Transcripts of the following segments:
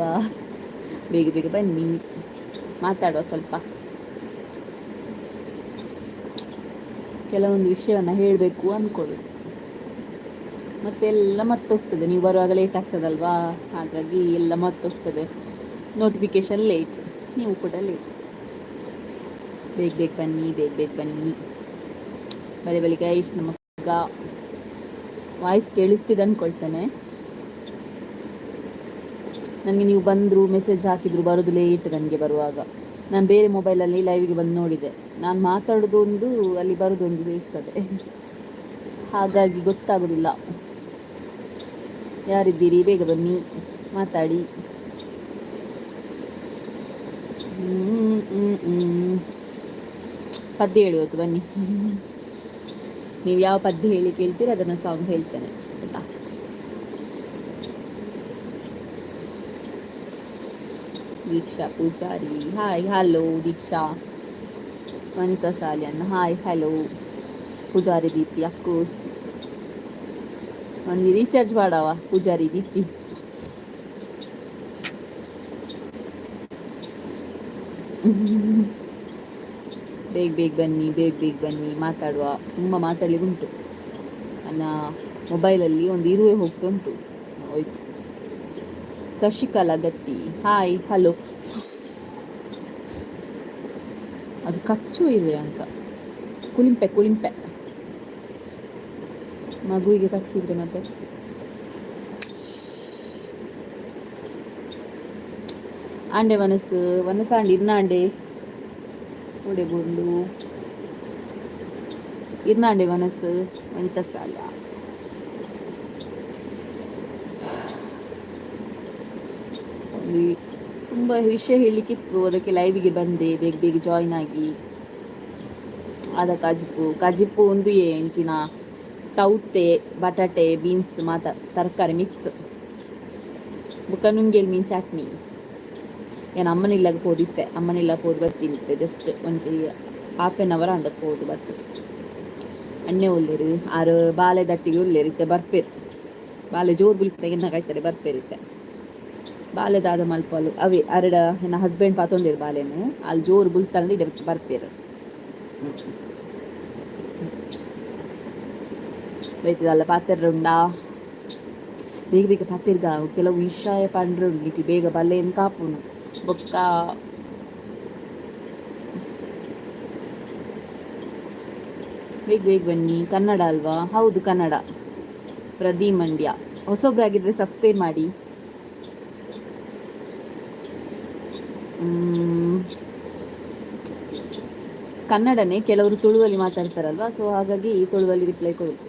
ಅಲ್ವಾ? ಬೇಗ ಬೇಗ ಬನ್ನಿ, ಮಾತಾಡುವ ಸ್ವಲ್ಪ. ಕೆಲವೊಂದು ವಿಷಯವನ್ನು ಹೇಳಬೇಕು ಅಂದ್ಕೊಳ್ಳೋದು, ಮತ್ತೆಲ್ಲ ಮರ್ತೋಗ್ತದೆ. ನೀವು ಬರುವಾಗ ಲೇಟ್ ಆಗ್ತದಲ್ವಾ, ಹಾಗಾಗಿ ಎಲ್ಲ ಮರ್ತೋಗ್ತದೆ. ನೋಟಿಫಿಕೇಶನ್ ಲೇಟ್, ನೀವು ಕೂಡ ಲೇಟ್. ಬೇಗ ಬೇಗ ಬನ್ನಿ, ಬೇಗ ಬೇಗ ಬನ್ನಿ. ಬಲಿ ಗೈಸ್, ನಮ್ಮ ವಾಯ್ಸ್ ಕೇಳಿಸ್ತಿದೆ ಅಂದ್ಕೊಳ್ತೇನೆ. ನನಗೆ ನೀವು ಬಂದರು ಮೆಸೇಜ್ ಹಾಕಿದ್ರು ಬರೋದು ಲೇಟ್. ನನಗೆ ಬರುವಾಗ ನಾನು ಬೇರೆ ಮೊಬೈಲಲ್ಲಿ ಲೈವಿಗೆ ಬಂದು ನೋಡಿದೆ, ನಾನು ಮಾತಾಡೋದೊಂದು ಅಲ್ಲಿ ಬರೋದೊಂದು ಇರ್ತದೆ, ಹಾಗಾಗಿ ಗೊತ್ತಾಗೋದಿಲ್ಲ. ಯಾರಿದ್ದೀರಿ? ಬೇಗ ಬನ್ನಿ, ಮಾತಾಡಿ. ಪದ್ಯ ಹೇಳಿ ಇವತ್ತು ಬನ್ನಿ. ನೀವು ಯಾವ ಪದ್ಯ ಹೇಳಿ ಕೇಳ್ತೀರಿ ಅದನ್ನು ಸಾಂಗ್ ಹೇಳ್ತೇನೆ, ಆಯ್ತಾ? ದೀಕ್ಷಾ ಪೂಜಾರಿ ಹಾಯ್ ಹಲೋ. ದೀಕ್ಷಾ ವನಿತಾ ಸಾಲಿಯನ್ನ ಹಾಯ್ ಹಲೋ. ಪೂಜಾರಿ ದೀಪ್ತಿ ಅಕ್ಕೂಸ್ ಒಂದು ರೀಚಾರ್ಜ್ ಮಾಡವ. ಪೂಜಾರಿ ದೀಪ್ತಿ ಬೇಗ ಬೇಗ ಬನ್ನಿ, ಬೇಗ ಬೇಗ ಬನ್ನಿ, ಮಾತಾಡುವ. ತುಂಬ ಮಾತಾಡಲಿಕ್ಕೆ ಉಂಟು. ನನ್ನ ಮೊಬೈಲಲ್ಲಿ ಒಂದು ಇರುವೆ ಹೋಗ್ತುಂಟು, ಹೋಯ್ತು. ಶಶಿಕಲಾ ಗಟ್ಟಿ ಹಾಯ್ ಹಲೋ. ಅದು ಕಚ್ಚು ಇರುವೆ ಅಂತ, ಕುಳಿಂಪೆ ಕುಳಿಂಪೆ. ಮಗುವಿಗೆ ಕಚ್ಚಿದ್ರೆ ಮತ್ತೆ ಆಂಡೆ ಮನಸ್ಸು ಮನಸ್ಸಾಂಡಿ ಇರ್ನಾಂಡೆ ಒಡೆ ಬೋಂಡು ಇರ್ನಾಂಡೆ ಮನಸ್ಸು ವನಿತಾ ಸಾಲ. ತುಂಬ ವಿಷಯ ಹೇಳಲಿಕ್ಕಿತ್ತು, ಅದಕ್ಕೆ ಲೈವಿಗೆ ಬಂದೆ. ಬೇಗ ಬೇಗ ಜಾಯ್ನ್ ಆಗಿ. ಅದ ಕಜಿಪ್ಪು ಒಂದು ಎಂಚಿನ ಟೌತೆ ಬಟಾಟೆ ಬೀನ್ಸ್ ಮಾತ ತರಕಾರಿ ಮಿಕ್ಸ್ ಬುಕ್ಕ ನುಂಗೇಲಿ ಮೀನು ಚಟ್ನಿ. ಏನು ಅಮ್ಮನಿಲ್ಲಾಗ ಹೋದಿತ್ತೆ, ಅಮ್ಮನಿಲ್ಲ ಹೋದ್ ಬರ್ತೀನಿತ್ತೆ. ಜಸ್ಟ್ ಒಂಚಿ ½ ಅಂಡಕ್ಕೆ ಹೋದು ಬರ್ತದೆ. ಎಣ್ಣೆ ಒಳ್ಳೆರಿ ಆರು ಬಾಲೆ ದಟ್ಟಿಗೆ ಒಳ್ಳೆರಿತ್ತೆ ಬರ್ಪೇರು. ಬಾಲೆ ಜೋರು ಬಿಲ್ಪೆಗೆ ಕಾಯ್ತಾರೆ ಬರ್ಪೇರಿತ್ತೆ. ಬಾಲೆದಾದ ಮಲ್ಪಲು ಅವೇ ಅರಡ ನನ್ನ ಹಸ್ಬೆಂಡ್ ಪಾತೊಂದಿರು ಬಾಲೆನು ಅಲ್ಲಿ ಜೋರು ಬುಲ್ತಂಡು ಇಡ ಬರ್ಪೇರು. ಬೈತದಲ್ಲ ಪಾತೆರ್ರುಂಡ ಬೇಗ ಬೇಗ ಪಾತೆರ್ಗ ಕೆಲವು ವಿಷಯ ಪಂಡ್ರುಂಡು ಇಟ್ಟು ಬೇಗ ಬಲ್ಲೆಯನ್ನು ಕಾಪುನು ಬೊಕ್ಕ. ಬೇಗ ಬೇಗ ಬನ್ನಿ. ಕನ್ನಡ ಅಲ್ವಾ? ಹೌದು ಕನ್ನಡ. ಪ್ರದೀಪ್ ಮಂಡ್ಯ. ಹೊಸೊಬ್ರಾಗಿದ್ರೆ ಸಬ್ಸ್ಕ್ರೈಬ್ ಮಾಡಿ. ಕನ್ನಡನೇ, ಕೆಲವರು ತುಳುವಲ್ಲಿ ಮಾತಾಡ್ತಾರಲ್ವಾ, ಸೊ ಹಾಗಾಗಿ ತುಳುವಲ್ಲಿ ರಿಪ್ಲೈ ಕೊಡೋದು.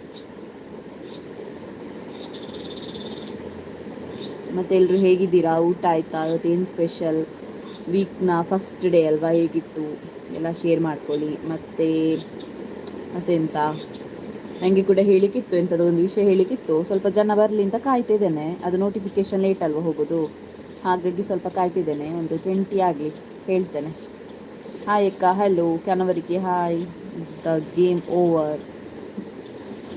ಮತ್ತೆ ಎಲ್ರು ಹೇಗಿದ್ದೀರಾ? ಊಟ ಆಯ್ತಾ? ಇವತ್ತೇನು ಸ್ಪೆಷಲ್? ವೀಕ್ನ ಫಸ್ಟ್ ಡೇ ಅಲ್ವಾ, ಹೇಗಿತ್ತು ಎಲ್ಲ ಶೇರ್ ಮಾಡ್ಕೊಳ್ಳಿ. ಮತ್ತೆಂತ ನನಗೆ ಕೂಡ ಹೇಳಿಕ್ಕಿತ್ತು, ಎಂಥದ್ದು ಒಂದು ವಿಷಯ ಹೇಳಿಕ್ಕಿತ್ತು. ಸ್ವಲ್ಪ ಜನ ಬರಲಿ ಅಂತ ಕಾಯ್ತಿದ್ದೇನೆ. ಅದು ನೋಟಿಫಿಕೇಶನ್ ಲೇಟ್ ಅಲ್ವಾ ಹೋಗೋದು, ಹಾಗಾಗಿ ಸ್ವಲ್ಪ ಕಾಯ್ತಿದ್ದೇನೆ. ಒಂದು 20 ಆಗಲಿ ಹೇಳ್ತೇನೆ. ಹಾಯ್ ಅಕ್ಕ ಹಲೋ. ಕನವರಿಗೆ hi. The game over.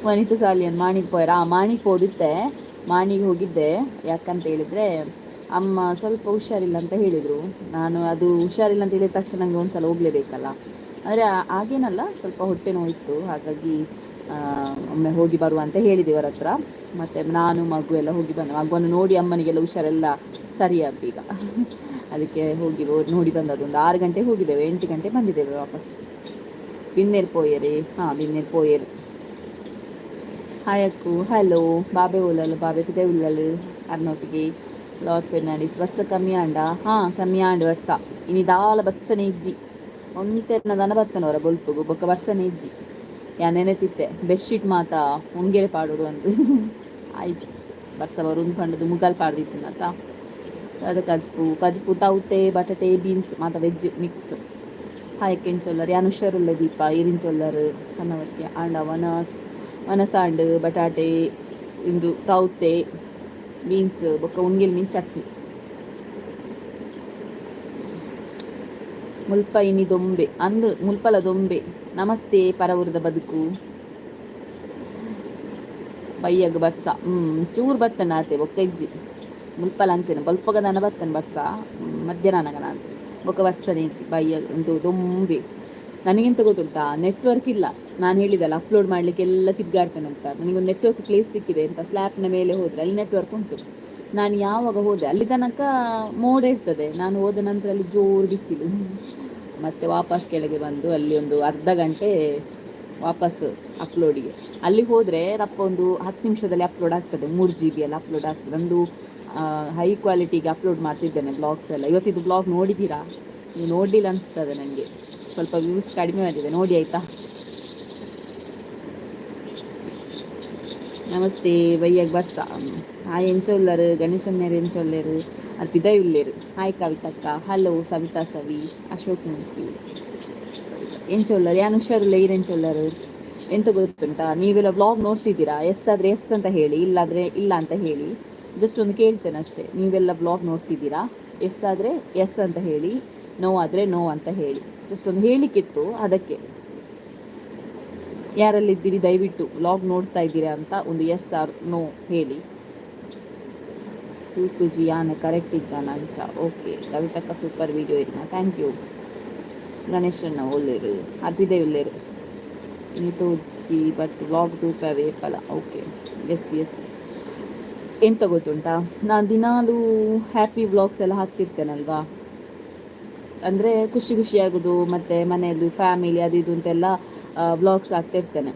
Vanitha Saliyan ಮಾಣಿಗೆ ಪೋಯರ ಮಾಣಿಗೆ ಹೋದಿತ್ತೆ. ಮಾಣಿಗೆ ಹೋಗಿದ್ದೆ, ಯಾಕಂತ ಹೇಳಿದರೆ ಅಮ್ಮ ಸ್ವಲ್ಪ ಹುಷಾರಿಲ್ಲ ಅಂತ ಹೇಳಿದರು. ನಾನು ಅದು ಹುಷಾರಿಲ್ಲ ಅಂತ ಹೇಳಿದ ತಕ್ಷಣ ನನಗೆ ಒಂದು ಸಲ ಹೋಗಲೇಬೇಕಲ್ಲ. ಅಂದರೆ ಹಾಗೇನಲ್ಲ, ಸ್ವಲ್ಪ ಹೊಟ್ಟೆ ನೋವಿತ್ತು, ಹಾಗಾಗಿ ಒಮ್ಮೆ ಹೋಗಿ ಬರುವ ಅಂತ ಹೇಳಿದ್ದೇವರ ಹತ್ರ. ಮತ್ತು ನಾನು ಮಗು ಎಲ್ಲ ಹೋಗಿ ಬಂದೆ. ಮಗುವನ್ನು ನೋಡಿ ಅಮ್ಮನಿಗೆಲ್ಲ ಹುಷಾರೆಲ್ಲ ಸರಿಯಾಗೀಗ, ಅದಕ್ಕೆ ಹೋಗಿ ನೋಡಿ ಬಂದದ್ದು. ಒಂದು 6 ಗಂಟೆಗೆ ಹೋಗಿದ್ದೇವೆ, 8 ಗಂಟೆ ಬಂದಿದ್ದೇವೆ ವಾಪಸ್. ಬಿನ್ನೇರ್ ಪೋಯರೆ ಹಾಂ ಬಿನ್ನೇರ್ ಪೋಯರು. ಹಾಯಕ್ಕೂ ಹಲೋ. ಬಾಬೆ ಉಳ್ಳಲು ಬಾಬೆ ಪಿದೆ ಉಳ್ಳಲು ಅರ್ನೊಟ್ಟಿಗೆ ಲಾರ್ಡ್ ಫೆರ್ನಾಂಡಿಸ್. ವರ್ಷ ಕಮ್ಮಿ ಆಂಡ? ಹಾಂ ಕಮ್ಮಿ ಆಂಡ್ ವರ್ಷ ಇನ್ನಿದಾಲ ಬಸ್ಸನೆ ಇಜ್ಜಿ ಒಂತೆನ್ನ ದನ ಬರ್ತನವರ ಬೊಲ್ಪುಗು ಬೊಕ್ಕ ವರ್ಷನೆ ಇಜ್ಜಿ. ಯಾ ನೆನೆತಿತ್ತೆ ಬೆಡ್ಶೀಟ್ ಮಾತ ಮುಂಗೇರೆ ಪಾಡೋಡು ಅಂದು ಆಯ್ಜಿ ಬರ್ಸ ಬರುಂದು ಪಂಡದು ಮುಗಾಲ್ ಪಾಡ್ದಿತ್ತು ಮಾತ. ಅದು ಕಜ್ಪು ತೌತೆ ಬಟಾಟೆ ಬೀನ್ಸ್ ಮಾತ ವೆಜ್ ಮಿಕ್ಸ್. ಹಾಯಕ್ಕೇನು ಚೊಲ್ಲರು ಯಾನು ಹುಷಾರುಲ್ಲ ದೀಪ ಏರಿನ ಚೊಲ್ಲರು ಕನ್ನವಕ್ಕೆ ಆಂಡ ಮನಸಾಂಡು ಬಟಾಟೆ ಇಂದು ತೌತೆ ಬೀನ್ಸ್ ಬೊಕ್ಕ ಉಂಗಿಲ್ ಮೀನು ಚಟ್ನಿ. ಮುಲ್ಪ ಇನಿ ದೊಂಬೆ ಅಂದು ಮುಲ್ಪಲ ದೊಂಬೆ. ನಮಸ್ತೆ ಪರವೂರದ ಬದುಕು ಬೈಯಗ ಬರ್ಸ ಚೂರು ಬತ್ತನಾತೆ ಬೊಕ್ಕ ಇಜ್ಜಿ ಮುಲ್ಪಲ ಅಂಚೆನೆ ಬಲ್ಪಗ ನಾನು ಬರ್ತೇನೆ ಬರ್ಸ ಮಧ್ಯಾಹ್ನನಾಗ ನಾನು ಬೊಕ್ಕ ಬರ್ಸನೆ ಬೈಯ ಒಂದು ದೊಂಬಿ. ನನಗಿಂತ ಗೊತ್ತುಂಟಾ ನೆಟ್ವರ್ಕ್ ಇಲ್ಲ. ನಾನು ಹೇಳಿದಲ್ಲ ಅಪ್ಲೋಡ್ ಮಾಡಲಿಕ್ಕೆ ಎಲ್ಲ ತಿರ್ಗಾಡ್ತೇನೆ ಅಂತ. ನನಗೊಂದು ನೆಟ್ವರ್ಕ್ ಪ್ಲೇಸ್ ಸಿಕ್ಕಿದೆ ಅಂತ ಸ್ಲ್ಯಾಪ್ನ ಮೇಲೆ ಹೋದರೆ ಅಲ್ಲಿ ನೆಟ್ವರ್ಕ್ ಉಂಟು. ನಾನು ಯಾವಾಗ ಹೋದೆ ಅಲ್ಲಿ ತನಕ ಮೋಡ ಇರ್ತದೆ. ನಾನು ಹೋದ ನಂತರ ಅಲ್ಲಿ ಜೋರು ಬಿಸಿಲು. ಮತ್ತು ವಾಪಸ್ ಕೆಳಗೆ ಬಂದು ಅಲ್ಲಿ ಒಂದು ಅರ್ಧ ಗಂಟೆ ವಾಪಸ್ ಅಪ್ಲೋಡಿಗೆ. ಅಲ್ಲಿ ಹೋದರೆ ರಪ್ಪ ಒಂದು 10 ನಿಮಿಷದಲ್ಲಿ ಅಪ್ಲೋಡ್ ಆಗ್ತದೆ. 3 GB ಎಲ್ಲ ಅಪ್ಲೋಡ್ ಆಗ್ತದೆ. ಒಂದು ಹೈ ಕ್ವಾಲಿಟಿಗೆ ಅಪ್ಲೋಡ್ ಮಾಡ್ತಿದ್ದೇನೆ ಬ್ಲಾಗ್ಸ್ ಎಲ್ಲ. ಇವತ್ತಿದ್ದು ಬ್ಲಾಗ್ ನೋಡಿದ್ದೀರಾ? ನೀವು ನೋಡಲಿಲ್ಲ ಅನಿಸ್ತದೆ ನನಗೆ. ಸ್ವಲ್ಪ ವ್ಯೂಸ್ ಕಡಿಮೆ ಆಗಿದೆ, ನೋಡಿ ಆಯಿತಾ. ನಮಸ್ತೆ ಬಯ್ಯಾಗ ಬರ್ಸ. ಹಾಯ್ ಎಂಚೊಲ್ಲರು ಗಣೇಶನ್ಯರು ಎಂಚೊಲ್ಲೇರು ಅದು ಬಿದೈ ಉಳ್ಳೇರು. ಹಾಯ್ ಕವಿತಕ್ಕ. ಹಲೋ ಸವಿತಾ ಸವಿ ಅಶೋಕ್ ಮೂರ್ತಿ ಸವಿತಾ ಎಂಚೊಲ್ಲರು ಯಾನು ಹುಷಾರಿಲ್ಲ ಈರೆಂಚೊಲ್ಲರು. ಎಂತ ಗೊತ್ತುಂಟಾ, ನೀವೆಲ್ಲ ಬ್ಲಾಗ್ ನೋಡ್ತಿದ್ದೀರಾ? ಎಸ್ ಆದರೆ ಎಸ್ ಅಂತ ಹೇಳಿ, ಇಲ್ಲಾದರೆ ಇಲ್ಲ ಅಂತ ಹೇಳಿ. ಜಸ್ಟ್ ಒಂದು ಕೇಳ್ತೇನೆ ಅಷ್ಟೇ. ನೀವೆಲ್ಲ ಬ್ಲಾಗ್ ನೋಡ್ತಿದ್ದೀರಾ? ಎಸ್ ಆದರೆ ಎಸ್ ಅಂತ ಹೇಳಿ, ನೋ ಆದರೆ ನೋ ಅಂತ ಹೇಳಿ. ಜಸ್ಟ್ ಒಂದು ಹೇಳಿಕ್ಕಿತ್ತು, ಅದಕ್ಕೆ. ಯಾರಲ್ಲಿದ್ದೀರಿ ದಯವಿಟ್ಟು ವ್ಲಾಗ್ ನೋಡ್ತಾ ಇದ್ದೀರಾ ಅಂತ ಒಂದು ಎಸ್ ಆರ್ ನೋ ಹೇಳಿ. ತೂತುಜಿ ಆನೆ ಕರೆಕ್ಟ್ ಇಜ್ಜಾನ ಅಂಚ. ಓಕೆ ಕವಿತಕ್ಕ ಸೂಪರ್ ವಿಡಿಯೋ ಇನ್ನ ಥ್ಯಾಂಕ್ ಯು. ಗಣೇಶಣ್ಣ ಒಳ್ಳೆರು ಅಭಿದಯ ಒಳ್ಳೆರು ನೀತೋಜಿ ಬಟ್ ವ್ಲಾಗ್ ತೂಪವೇ ಫಲ. Okay yes yes. ಎಂತ ಗೊತ್ತುಂಟಾ, ನಾನು ದಿನಾಲೂ ಹ್ಯಾಪಿ ವ್ಲಾಗ್ಸ್ ಎಲ್ಲ ಹಾಕ್ತಿರ್ತೇನಲ್ವಾ. ಅಂದರೆ ಖುಷಿ ಖುಷಿಯಾಗೋದು ಮತ್ತು ಮನೆಯದು ಫ್ಯಾಮಿಲಿ ಅದು ಇದು ಅಂತೆಲ್ಲ ವ್ಲಾಗ್ಸ್ ಆಗ್ತಿರ್ತೇನೆ.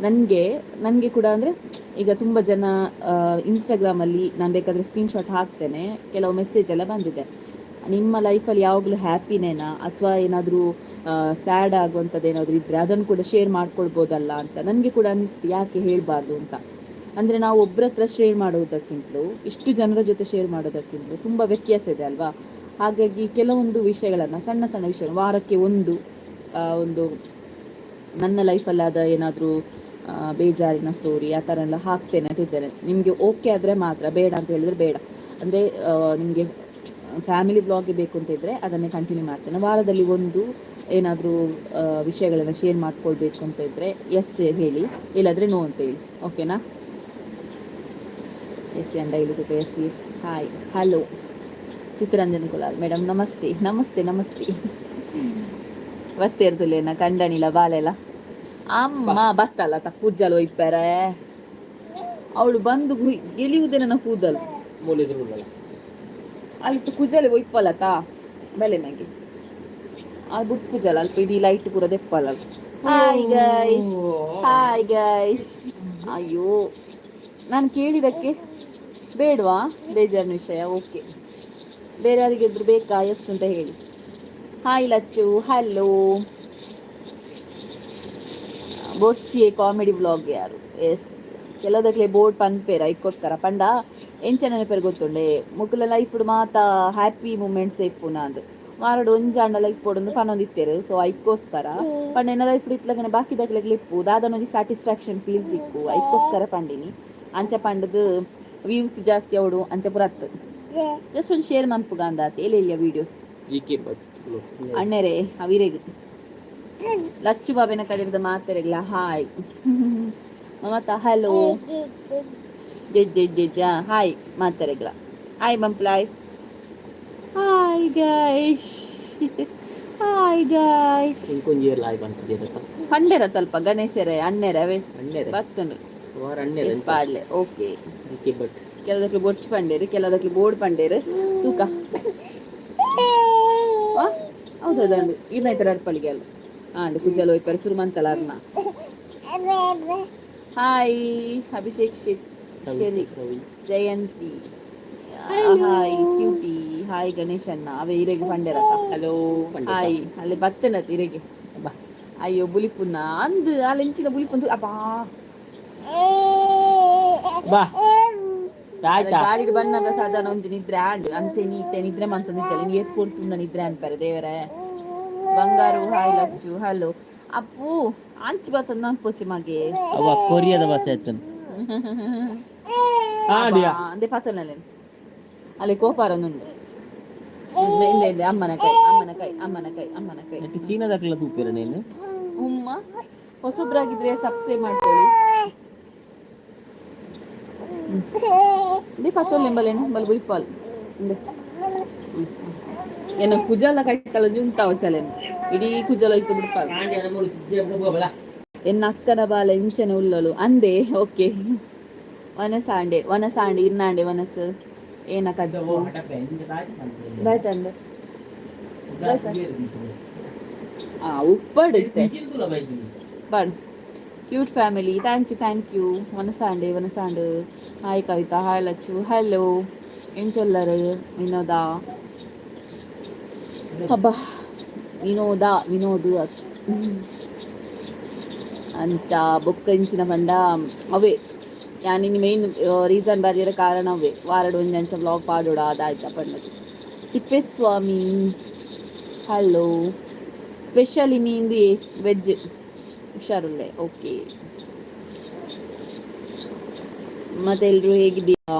ನನಗೆ ಕೂಡ ಅಂದರೆ ಈಗ ತುಂಬ ಜನ ಇನ್ಸ್ಟಾಗ್ರಾಮಲ್ಲಿ ನಾನು ಬೇಕಾದರೆ ಸ್ಕ್ರೀನ್ಶಾಟ್ ಹಾಕ್ತೇನೆ. ಕೆಲವು ಮೆಸೇಜ್ ಎಲ್ಲ ಬಂದಿದೆ, ನಿಮ್ಮ ಲೈಫಲ್ಲಿ ಯಾವಾಗಲೂ ಹ್ಯಾಪಿನೇನಾ ಅಥವಾ ಏನಾದರೂ ಸ್ಯಾಡ್ ಆಗುವಂಥದ್ದು ಏನಾದರೂ ಇದ್ದರೆ ಅದನ್ನು ಕೂಡ ಶೇರ್ ಮಾಡ್ಕೊಳ್ಬೋದಲ್ಲ ಅಂತ ನನಗೆ ಕೂಡ ಅನ್ನಿಸ್ತು. ಯಾಕೆ ಹೇಳಬಾರ್ದು ಅಂತ. ಅಂದರೆ ನಾವು ಒಬ್ಬರ ಹತ್ರ ಶೇರ್ ಮಾಡೋದಕ್ಕಿಂತಲೂ ಇಷ್ಟು ಜನರ ಜೊತೆ ಶೇರ್ ಮಾಡೋದಕ್ಕಿಂತಲೂ ತುಂಬ ವ್ಯತ್ಯಾಸ ಇದೆ ಅಲ್ವಾ. ಹಾಗಾಗಿ ಕೆಲವೊಂದು ವಿಷಯಗಳನ್ನು ಸಣ್ಣ ಸಣ್ಣ ವಿಷಯ ವಾರಕ್ಕೆ ಒಂದು ನನ್ನ ಲೈಫಲ್ಲಾದ ಏನಾದರೂ ಬೇಜಾರಿನ ಸ್ಟೋರಿ ಆ ಥರ ಎಲ್ಲ ಹಾಕ್ತೇನೆ ಅಂತಿದ್ದೇನೆ. ನಿಮಗೆ ಓಕೆ ಆದರೆ ಮಾತ್ರ, ಬೇಡ ಅಂತ ಹೇಳಿದರೆ ಬೇಡ. ಅಂದರೆ ನಿಮಗೆ ಫ್ಯಾಮಿಲಿ ಬ್ಲಾಗ್ಗೆ ಬೇಕು ಅಂತ ಇದ್ದರೆ ಅದನ್ನೇ ಕಂಟಿನ್ಯೂ ಮಾಡ್ತೇನೆ. ವಾರದಲ್ಲಿ ಒಂದು ಏನಾದರೂ ವಿಷಯಗಳನ್ನು ಶೇರ್ ಮಾಡ್ಕೊಳ್ಬೇಕು ಅಂತ ಇದ್ದರೆ ಎಸ್ ಹೇಳಿ, ಇಲ್ಲಾದರೆ ನೋ ಅಂತ ಹೇಳಿ. ಓಕೆನಾ? Yes and daily yes yes. Hi hello Chittaranjan Kulal madam ನಮಸ್ತೆ ನಮಸ್ತೆ ನಮಸ್ತೆ. ಬತ್ತೇರ್ತಲೇನ ಕಂಡನಿಲ್ಲ ಬಾಲೆಲ್ಲ ಅಮ್ಮ ಬತ್ತಲ್ಲ ತ ಕೂದಲು ಒಯ್ಪಾರೆ. ಅವಳು ಬಂದು ಗೆಲಿಯುವುದೇ ನನ್ನ ಕೂದಲು ಅಲ್ಲಿ ಕುಜಲೆ ಒಯ್ಪಲ್ಲ ತಾ ಬೆಲೆ ಮ್ಯಾಗೆ ಅಲ್ಲಿ ಬಿಟ್ಟು ಕೂಜಲ್ಲ ಅಲ್ಪ ಇದು ಲೈಟ್ ಪೂರ ದೆಪ್ಪಲ್ಲ. Hi guys hi guys. ಅಯ್ಯೋ ನಾನು ಕೇಳಿದಕ್ಕೆ ಬೇಡವಾ ಬೇಜಾರಿನ ವಿಷಯ? ಓಕೆ, ಬೇರೆ ಯಾರಿಗಿದ್ರು ಬೇಕಾ ಎಸ್ ಅಂತ ಹೇಳಿ. Hi Lachchu hello. ಬೊರ್ಚಿಯೇ ಕಾಮಿಡಿ ಬ್ಲಾಗ್ ಯಾರು? ಎಸ್ ಕೆಲವುದಕ್ಕೆ ಬೋರ್ಡ್ ಪನ್ಪೇರ ಇಕ್ಕೋಸ್ಕರ ಪಂಡ ಎಂಚ ನೆನಪೇರು ಗೊತ್ತುಂಡೆ ಮುಕ್ಕಲ ಲೈಫ್ ಮಾತ ಹ್ಯಾಪಿ ಮೂಮೆಂಟ್ಸ್ ಇಪ್ಪು ನಾಂದು ಮಾರಡು ಒಂಜಾಂಡ ಲೈಫ್ ಪೋಡೊಂದು ಪನ್ನೊಂದಿತ್ತೇರು. ಸೊ ಐಕ್ಕೋಸ್ಕರ ಪಂಡ ಎನ್ನ ಲೈಫ್ ಇತ್ಲಗನೆ ಬಾಕಿ ದಕ್ಲೆಗ್ಲಿ ಇಪ್ಪು ದಾದನೊಂದು ಸ್ಯಾಟಿಸ್ಫ್ಯಾಕ್ಷನ್ ಫೀಲ್ ತಿಕ್ಕು ಐಕ್ಕೋಸ್ಕರ ಪಂಡಿನಿ. ಅಂಚ ಪಂಡದು ವ್ಯೂಸ್ ಜಾಸ್ತಿ ಅವಡು ಅಂಚ ಪುರತ್ತು ಜಸ್ಟ್ ಒಂದು ಶೇರ್ ಮನ್ಪುಗ ಅಂದಾತ ಎಲ್ಲಿಯ ವೀಡಿಯೋಸ್ ಅಣ್ಣೆರೆ ಅವಿರೆಗ್ ಲಚ್ಚು ಬಾಬೆನ ಕಡೆದ ಮಾತೆರೆಗ್ಲ ಹಾಯ್ ಮಮತಾ ಹಲೋ ಜಜ್ಜ ಹಾಯ್ ಮಾತೆರೆಗ್ಲ ಹಾಯ್ ಮಂಪ್ಲಾಯ್ ಹಾಯ್ ಗೈಸ್ ಹಾಯ್ ಗೈಸ್ ಪಂಡೆರ ತಲ್ಪ ಗಣೇಶರೇ ಅಣ್ಣೆರೆ ಅವೇ ಬರ್ತುಂಡು ಪಾಡ್ಲೆ. ಓಕೆ ಕೆಲದಕ್ಕೆ ಬೊರ್ಚು ಪಂಡೇರು ಕೆಲದಕ್ಕೆ ಬೋರ್ಡ್ ಪಂಡೇರು ತೂಕ ಹೌದಂಡು ಇರ್ನೈತರ ಅರ್ಪಳಿಗೆ ಅಲ್ಲ ಆಂಡು ಕುಜ್ಜಲು ಒಯ್ಪರು ಸುರುಮಂತಲ ಅರ್ನ. Hi Abhishek Sheri Jayanthi hi cutie hi ಗಣೇಶಣ್ಣ ಅವೇ ಇರೆಗೆ ಪಂಡೇರತ್ತ. ಹಲೋ ಹಾಯ್ ಅಲ್ಲಿ ಬತ್ತನತ್ ಇರೆಗೆ ಬಾ. ಅಯ್ಯೋ ಬುಲಿಪುನ್ನ ಅಂದು ಅಲ್ಲಿ ಹೆಂಚಿನ ಬುಲಿಪುಂದು ಅಬ್ಬಾ ಬಾ ಗಾಡಿ ಬಂದಾಗ ಸಾಧಾರಣ ಒಂಜಿ ನಿದ್ರೆ ಆಂಡ್ ಅಂಚೆ ನೀತೆ ನಿದ್ರೆ ಮಂತ ನಿಜಲ್ಲ ನೀ ಎತ್ ಕೊಡ್ತುಂಡ ನಿದ್ರೆ ಅನ್ಪಾರೆ ದೇವರೇ. ಬಂಗಾರು ಹಾಯ್ ಲಚ್ಚು ಹಲೋ ಅಪ್ಪು ಅಂಚಿ ಬರ್ತದ ಅನ್ಪೋಚಿ ಮಗೆ ಕೊರಿಯದ ಭಾಷೆ ಅಂದೆ ಪತ್ತನಲ್ಲಿ ಅಲ್ಲಿ ಕೋಪಾರನುಂಡು ಅಮ್ಮನ ಕೈ ಅಮ್ಮನ ಕೈ ಅಮ್ಮನ ಕೈ ಅಮ್ಮನ ಕೈ ಚೀನಾದಾಗಲ ತೂಪೇರ ನೀನು ಹೊಸಬ್ರಾಗಿದ್ರೆ ಸಬ್ಸ್ಕ್ರೈಬ್ ಮಾಡ್ಕೊಳ್ಳಿ. ఇది పక్కన నింబలేను బలు బులిపాలు ಏನು ಕುಜಲ ಕೈತಲ್ಲ ಜುಂಟಾವ ಚಲೇನು ಇಡೀ ಕುಜಲ ಇತ್ತು ಬಿಡ್ಪಾರು ಎನ್ನ ಅಕ್ಕನ ಬಾಲ ಇಂಚನೆ ಉಳ್ಳಲು ಅಂದೆ ಓಕೆ ವನಸಾಂಡೆ ಇನ್ನಾಂಡೆ ವನಸ್ ಏನ ಕಜ್ಜು ಬಾಯ್ತಂಡೆ ಉಪ್ಪಡಿತ್ತೆ but cute family thank you ವನಸಾಂಡು hi Kavita hi Lachchu hello ఏం చొల్లరు వినోద అబ్బా వినోదు ಅಂಚ ಬೊಕ್ಕಂಚಿನ ಪಂಡ ಅವೇ ಯಾನಿನ ಮೇಯ್ನ್ ರೀಸನ್ ಬರೆಯರ ಕಾರಣ ಅವೇ ವಾರಡು ಒಂಜಿ ಅಂಚ ವ್ಲಾಗ್ ಪಾಡೋಡ ಅದಾಯ್ತ ಪಂಡದು ತಿಪ್ಪೇಸ್ವಾಮಿ ಹಲೋ ಸ್ಪೆಷಲ್ ಇನ್ನಿಂದು ವೆಜ್ ಹುಷಾರುಲ್ಲೆ ಓಕೆ ಮತ್ತೆ ಎಲ್ರು ಹೇಗಿದ್ದೀರಾ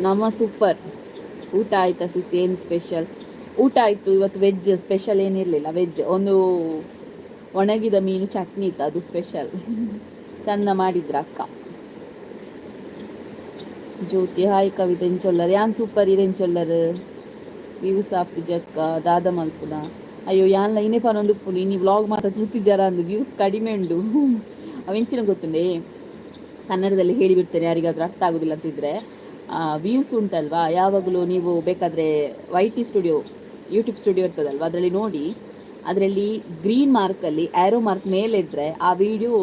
ನಮ್ಮ ಸೂಪರ್ ಊಟ ಆಯ್ತಾ ಸಿಸಿ ಏನು ಸ್ಪೆಷಲ್ ಊಟ ಆಯಿತು ಇವತ್ತು ವೆಜ್ ಸ್ಪೆಷಲ್ ಏನಿರಲಿಲ್ಲ ವೆಜ್ ಒಂದು ಒಣಗಿದ ಮೀನು ಚಟ್ನಿ ಇತ್ತು ಅದು ಸ್ಪೆಷಲ್ ಚಂದ ಮಾಡಿದ್ರ ಅಕ್ಕ ಜ್ಯೋತಿ ಹಾಯ್ ಕವಿತೆ ಎಂಚೊಲ್ಲರ್ ಯಾನ್ ಸೂಪರ್ ಇರೆಂಚೊಲ್ಲರ್ ವ್ಯೂ ಸಾಪ್ ಜಕ್ಕ ದಾದ ಮಲ್ಪುನ ಅಯ್ಯೋ ಯಾನ್ಲ ಇನ್ನೇ ಪನೊಂದು ಪುನಿ ನೀ ವ್ಲಾಗ್ ಮಾತ್ರ ತೂತಿಜಾರ ಅಂದು ವ್ಯೂಸ್ ಕಡಿಮೆ ಉಂಡು ಅವೆಂಚಿನ ಗೊತ್ತುಂಡೆ ಕನ್ನಡದಲ್ಲಿ ಹೇಳಿಬಿಡ್ತೇನೆ ಯಾರಿಗಾದ್ರೂ ಅರ್ಥ ಆಗೋದಿಲ್ಲ ಅಂತಿದ್ರೆ ವ್ಯೂಸ್ ಉಂಟಲ್ವಾ ಯಾವಾಗಲೂ ನೀವು ಬೇಕಾದರೆ YT ಸ್ಟುಡಿಯೋ ಯೂಟ್ಯೂಬ್ ಸ್ಟುಡಿಯೋ ಇರ್ತದಲ್ವ ಅದರಲ್ಲಿ ನೋಡಿ ಅದರಲ್ಲಿ ಗ್ರೀನ್ ಮಾರ್ಕಲ್ಲಿ ಆ್ಯರೋ ಮಾರ್ಕ್ ಮೇಲೆ ಇದ್ದರೆ ಆ ವಿಡಿಯೋ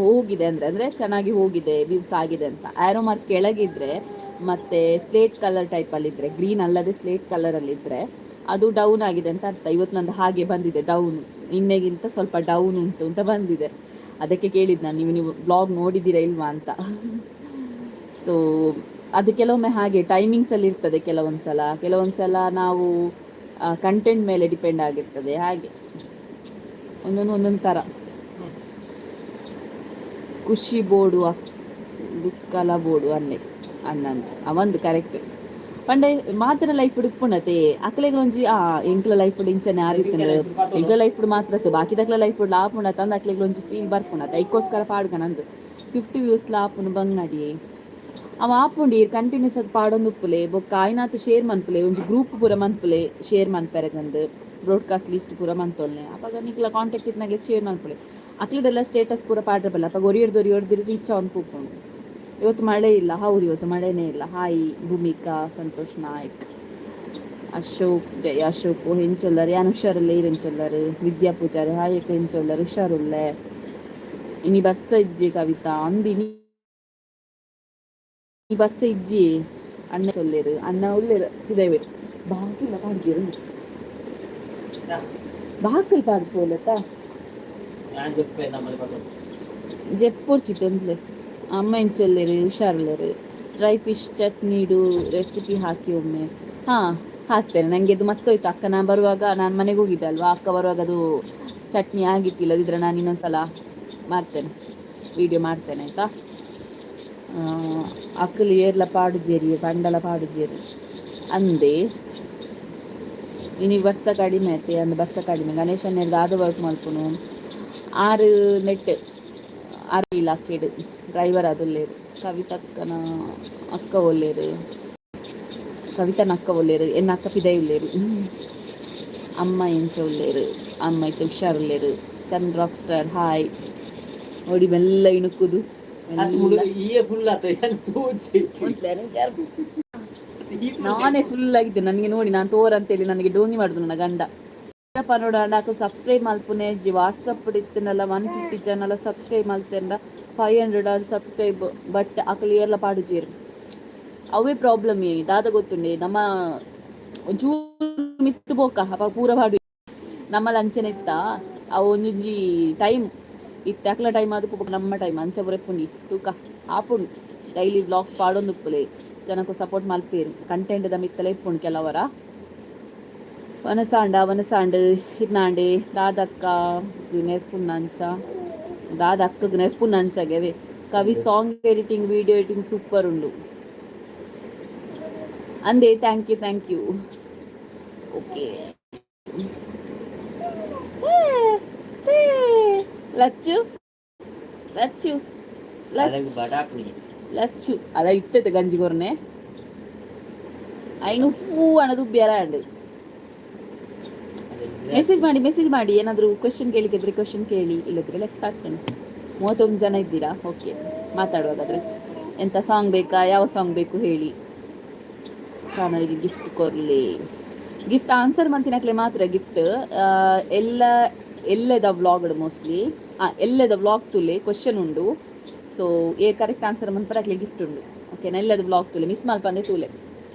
ಹೋಗಿದೆ ಅಂದರೆ ಚೆನ್ನಾಗಿ ಹೋಗಿದೆ ವ್ಯೂಸ್ ಆಗಿದೆ ಅಂತ. ಆ್ಯರೋ ಮಾರ್ಕ್ ಕೆಳಗಿದ್ರೆ ಮತ್ತು ಸ್ಲೇಟ್ ಕಲರ್ ಟೈಪಲ್ಲಿದ್ದರೆ ಗ್ರೀನ್ ಅಲ್ಲದೆ ಸ್ಲೇಟ್ ಕಲರಲ್ಲಿದ್ದರೆ ಅದು ಡೌನ್ ಆಗಿದೆ ಅಂತ ಅರ್ಥ. ಇವತ್ತು ನಂದು ಹಾಗೆ ಬಂದಿದೆ ಡೌನ್, ನಿನ್ನೆಗಿಂತ ಸ್ವಲ್ಪ ಡೌನ್ ಉಂಟು ಅಂತ ಬಂದಿದೆ. ಅದಕ್ಕೆ ಕೇಳಿದ್ದು ನಾನು ನೀವು ಬ್ಲಾಗ್ ನೋಡಿದ್ದೀರಾ ಇಲ್ವಾ ಅಂತ. ಸೊ ಅದು ಕೆಲವೊಮ್ಮೆ ಹಾಗೆ ಟೈಮಿಂಗ್ಸಲ್ಲಿ ಇರ್ತದೆ, ಕೆಲವೊಂದು ಸಲ ನಾವು ಕಂಟೆಂಟ್ ಮೇಲೆ ಡಿಪೆಂಡ್ ಆಗಿರ್ತದೆ. ಹಾಗೆ ಒಂದೊಂದು ಥರ. ಖುಷಿ ಬೋಡು ದುಃಖಲ ಬೋಡು ಅನ್ನಂದು ಅವಂದು ಕರೆಕ್ಟ್ ಪಂಡೆ ಮಾತ್ರ ಲೈಫ್ ಉಪ್ಪುಣತೆ ಅಕ್ಲೆಗ್ ಒಂಜಿ ಎಂಕ್ಲ ಲೈಫ್ ಇಂಚನೆ ಆರಿತ್ತಂದ್ರೆ ಎಂಕ್ಲ ಲೈಫ್ ಮಾತ್ರ ಬಾಕಿದಕ್ಲ ಲೈಫ್ ಲಾಪುಣತ ಅಂದ್ ಅಕ್ಲೆಗ್ ಒಂಜಿ ಫೀಲ್ ಬರ್ಪುಣತೆ ಐಕೋಸ್ಕರ ಪಾಡ್ಗ ನಂದು 50 ವ್ಯೂಸ್ ಲಾಪುನು ಬಂಗ್ ನಡಿ ಅವ ಆಪುಂಡಿ ಕಂಟಿನ್ಯೂಸ್ ಅದು ಪಾಡೊಂದು ಉಪ್ಪುಲೆ ಬೊಕ್ಕ ಆಯ್ನಾತ್ ಶೇರ್ ಮನ್ಪುಲೆ ಒಂಜಿ ಗ್ರೂಪ್ ಪೂರ ಮನ್ಪುಲೆ ಶೇರ್ ಮನ್ಪೆರಗಂದು ಬ್ರಾಡ್ಕಾಸ್ಟ್ ಲಿಸ್ಟ್ ಪೂರ ಮಂತೊಳ್ನೆ ಅವಾಗ ನಿಕ್ಲ ಕಾಂಟ್ಯಾಕ್ಟ್ ಇತ್ನಾಗೆ ಶೇರ್ ಮನ್ಪುಲೆ ಅಕ್ಲಿಡೆಲ್ಲ ಸ್ಟೇಟಸ್ ಪೂರ ಪಾಡ್ರಬಲ್ಲ ಅಪ್ಪ ಒರಿಯೊಡ್ದು ರೀಚ್ ಅವನ್ ಕೂಕೊಂಡು. ಇವತ್ತು ಮಳೆ ಇಲ್ಲ, ಹೌದು ಇವತ್ತು ಮಳೆನೇ ಇಲ್ಲ. ಹಾಯ್ ಭೂಮಿಕಾ, ಸಂತೋಷ್ ನಾಯ್ಕ್, ಅಶೋಕ್, ಜಯ ಅಶೋಕ್ ಹೆಂಚೊಲ್ಲರು ಯಾನು ಹುಷಾರುಲ್ಲೆ ಇರೆಂಚೊಲ್ಲರು, ವಿದ್ಯಾ ಪೂಜಾರಿ ಹಾಯ್ ಹೆಂಚೊಲ್ಲರು ಹುಷಾರುಲ್ಲೆ ಇನಿ ಬರ್ಸ ಇಜ್ಜಿ ಕವಿತಾ ಅಂದಿನಿ ಈ ಬರ್ಸ ಇಜ್ಜಿ ಅಣ್ಣ ಚೊಲ್ಲೇರು ಅಣ್ಣ ಉಳ್ಳೇರು ಇದೇವೆ ಬಾಕಿಲ್ಲ ಪಾಡ್ಜೀರು ಬಾಕಲ್ ಪಾಡ್ಕೋಲತ್ತ ಜೆಪ್ಪೊರ್ಚಿತ್ತೊಂದ್ಲೆ ಅಮ್ಮ ಎಂಚೊಲ್ಲೇರು ಹುಷಾರುಲ್ಲೇರು. ಡ್ರೈ ಫಿಶ್ ಚಟ್ನಿಡು ರೆಸಿಪಿ ಹಾಕಿ ಒಮ್ಮೆ ಹಾಕ್ತೇನೆ. ನನಗೆ ಅದು ಮತ್ತೋಯ್ತು. ಅಕ್ಕ ನಾನು ಬರುವಾಗ, ನಾನು ಮನೆಗೆ ಹೋಗಿದ್ದೆ ಅಲ್ವಾ, ಅಕ್ಕ ಬರುವಾಗ ಅದು ಚಟ್ನಿ ಆಗಿತ್ತಿಲ್ಲ. ಅದಿದ್ರೆ ನಾನು ಇನ್ನೊಂದ್ಸಲ ಮಾಡ್ತೇನೆ, ವಿಡಿಯೋ ಮಾಡ್ತೇನೆ ಆಯಿತಾ. ಅಕ್ಕಲು ಏರ್ಲ ಪಾಡುಜೇರಿ ಪಂಡಲ ಪಾಡುಜೇರಿ ಅಂದೆ ಇನಿ ಬರ್ಸ ಕಡಿಮೆ ಐತೆ ಅಂದ್ ಬರ್ಸ ಕಡಿಮೆ ಗಣೇಶನ ಆದ ವರ್ಕ್ ಮಲ್ಪುನು 6 ನೆಟ್ 6 ಇಲಾಖೆಡು ಡ್ರೈವರ್ ಅದುಲ್ಲೇರು. ಕವಿತಕ್ಕನ ಅಕ್ಕ ಒಲ್ಲೇರು, ಕವಿತನ ಅಕ್ಕ ಒಲ್ಲೇರು, ಎನ್ನ ಅಕ್ಕ ಪಿದೈ ಉಲ್ಲೇರು, ಅಮ್ಮ ಎಂಚ ಉಲ್ಲೇರು, ಅಮ್ಮ ಐತೆ ಹುಷಾರುಲ್ಲೇರು. ಕನ್ ರಾಕ್ ಸ್ಟಾರ್ ಹಾಯ್ ನೋಡಿ ಮೆಲ್ಲ ಇಣುಕುದು ನಾನೇ ಫುಲ್ ಆಗಿದ್ದೆ. ನನಗೆ ನೋಡಿ ನಾನು ತೋರ್ ಅಂತೇಳಿ ನನಗೆ ಡೋಂಗಿ ಮಾಡಿದ್ರು ನನ್ನ ಗಂಡ. ನೋಡೋಣ ಸಬ್ಸ್ಕ್ರೈಬ್ ಮಲ್ಪುನೆ ವಾಟ್ಸಪ್ ಇತ್ತನಲ್ಲ 150 ಚಾನಲ್ ಸಬ್ಸ್ಕ್ರೈಬ್ ಮಲ್ತೇನ 500 ಸಬ್ಸ್ಕ್ರೈಬ್ ಬಟ್ ಆ ಕ್ಲಿಯರ್ಲ ಪಾಡುಜೇರು ಅವೇ ಪ್ರಾಬ್ಲಮ್ ದಾದ ಗೊತ್ತುಂಡೆ ನಮ್ಮ ಒಂಚೂರು ಮಿತ್ತು ಬೋಕ ಅಪ್ಪ ಪೂರ ಪಾಡು ನಮ್ಮಲ್ಲಿ ಅಂಚನೆ ಇತ್ತ ಅವು ಒಂಜಿ ಟೈಮ್ ಇತ್ತು ಅಕ್ಲ ಟೈಮ್ ಆದ ನಮ್ಮ ಟೈಮ್ ಅಂಚ ಬರೆಪ್ಪುಂಡಿ ತೂಕ ಆಪುಂಡು ಡೈಲಿ ಬ್ಲಾಗ್ಸ್ ಪಾಡೊಂದು ಉಪ್ಪುಲೆ ಜನಕ್ಕೂ ಸಪೋರ್ಟ್ ಮಲ್ಪೇರು ಕಂಟೆಂಟ್ ದ ಮಿತ್ತಲ ಇಪ್ಪುಂಡು ಕೆಲವರ ವನಸಾಂಡ ಇದ್ನಾಂಡೆ ದಾದಕ್ಕ ನೆರ್ಪುನ್ನಂಚ ದಾದಕ್ಕಗೆ ನೆರ್ಪುನ್ನಂಚಗೆವೆ Kavi song editing video editing super ಉಂಡು ಅಂದೆ. Thank you okay. Lachchu Lachchu Lachchu ಅದ ಇತ್ತೈತೆ ಗಂಜಿ ಕೊರ್ನೆ ಐನು ಫೂ ಅನ್ನೋದು ಬೇರಾಂಡ್ ಮೆಸೇಜ್ ಮಾಡಿ ಏನಾದರೂ ಕ್ವೆಶನ್ ಕೇಳಿದ್ರೆ ಕ್ವೆಶನ್ ಕೇಳಿ, ಇಲ್ಲದ್ರೆ ಲೆಫ್ಟ್ ಆಗ್ತಾನೆ. 31 ಜನ ಇದ್ದೀರಾ? ಓಕೆ, ಮಾತಾಡುವಾಗಾದ್ರೆ ಎಂಥ ಸಾಂಗ್ ಬೇಕಾ, ಯಾವ ಸಾಂಗ್ ಬೇಕು ಹೇಳಿ. ಚಾನಲ್ಗೆ ಗಿಫ್ಟ್ ಕೊರಲಿ, ಗಿಫ್ಟ್ ಆನ್ಸರ್ ಮಾಡ್ತೀನಕ್ಲೆ ಮಾತ್ರ ಗಿಫ್ಟ್ ಎಲ್ಲದ ವ್ಲಾಗ್ ಮೋಸ್ಟ್ಲಿ ಎಲ್ಲದ ವ್ಲಾಗ್ ತುಲೆ ಕ್ವೆಶನ್ ಉಂಡು. ಸೊ ಕರೆಕ್ಟ್ ಆನ್ಸರ್ ಮನ್ಪರಕ್ಲೆ ಗಿಫ್ಟ್ ಉಂಡು. ಓಕೆನಾ? ಎಲ್ಲದ ವ್ಲಾಗ್ ತುಲೆ ಮಿಸ್ ಮಲ್ಪಂದೆ ತೂಲೆ